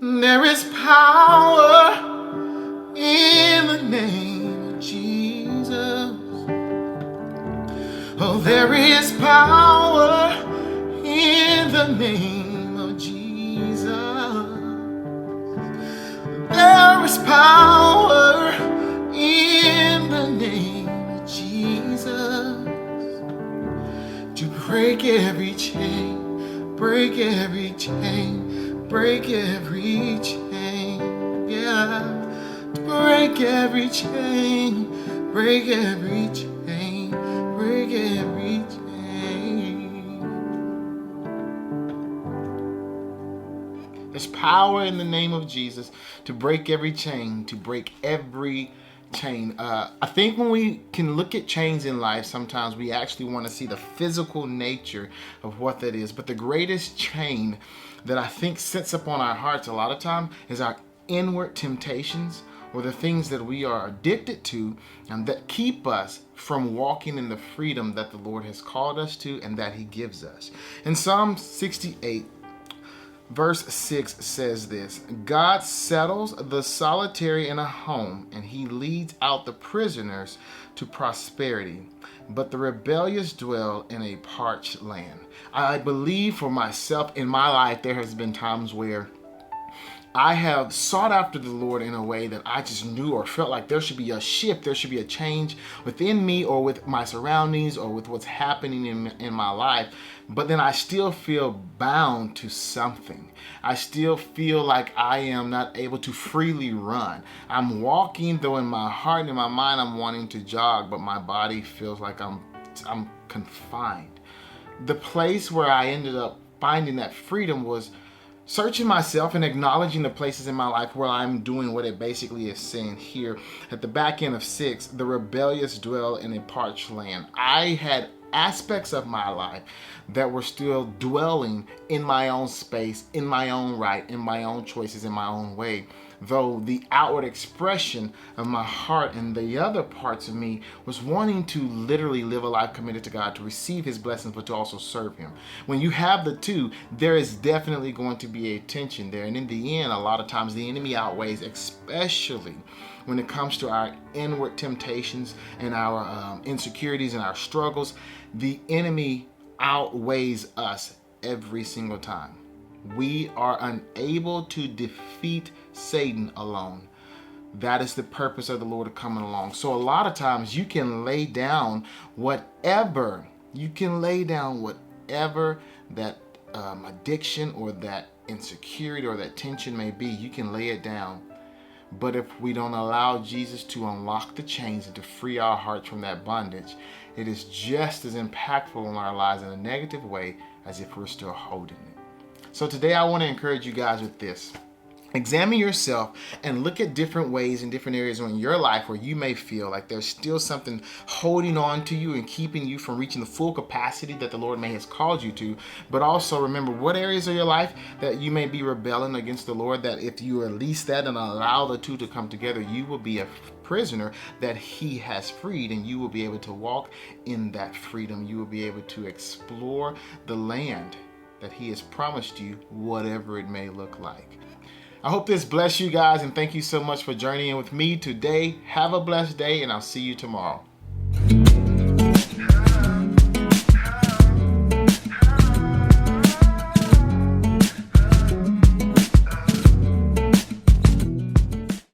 There is power in the name of Jesus. Oh, there is power in the name of Jesus. There is power in the name of Jesus to break every chain, break every chain, break every chain, yeah. To break every chain, break every chain, break every chain. There's power in the name of Jesus to break every chain, to break every chain. I think when we can look at chains in life, sometimes we actually want to see the physical nature of what that is. But the greatest chain that I think sits upon our hearts a lot of time is our inward temptations, or the things that we are addicted to and that keep us from walking in the freedom that the Lord has called us to and that He gives us. In Psalm 68, verse 6 says this: God settles the solitary in a home, and He leads out the prisoners to prosperity, but the rebellious dwell in a parched land. I believe for myself in my life, there has been times where I have sought after the Lord in a way that I just knew or felt like there should be a shift, there should be a change within me or with my surroundings or with what's happening in my life. But then I still feel bound to something. I still feel like I am not able to freely run. I'm walking, though in my heart and in my mind I'm wanting to jog, but my body feels like I'm confined. The place where I ended up finding that freedom was searching myself and acknowledging the places in my life where I'm doing what it basically is saying here at the back end of 6, the rebellious dwell in a parched land. I had aspects of my life that were still dwelling in my own space, in my own right, in my own choices, in my own way. Though the outward expression of my heart and the other parts of me was wanting to literally live a life committed to God, to receive His blessings, but to also serve Him. When you have the two, there is definitely going to be a tension there. And in the end, a lot of times the enemy outweighs, especially when it comes to our inward temptations and our insecurities and our struggles. The enemy outweighs us every single time. We are unable to defeat Satan alone. That is the purpose of the Lord coming along. So a lot of times you can lay down whatever that addiction or that insecurity or that tension may be. You can lay it down. But if we don't allow Jesus to unlock the chains and to free our hearts from that bondage, it is just as impactful in our lives in a negative way as if we're still holding it. So today I want to encourage you guys with this. Examine yourself and look at different ways and different areas in your life where you may feel like there's still something holding on to you and keeping you from reaching the full capacity that the Lord may has called you to. But also remember what areas of your life that you may be rebelling against the Lord, that if you release that and allow the two to come together, you will be a prisoner that He has freed, and you will be able to walk in that freedom. You will be able to explore the land that He has promised you, whatever it may look like. I hope this blessed you guys, and thank you so much for journeying with me today. Have a blessed day, and I'll see you tomorrow.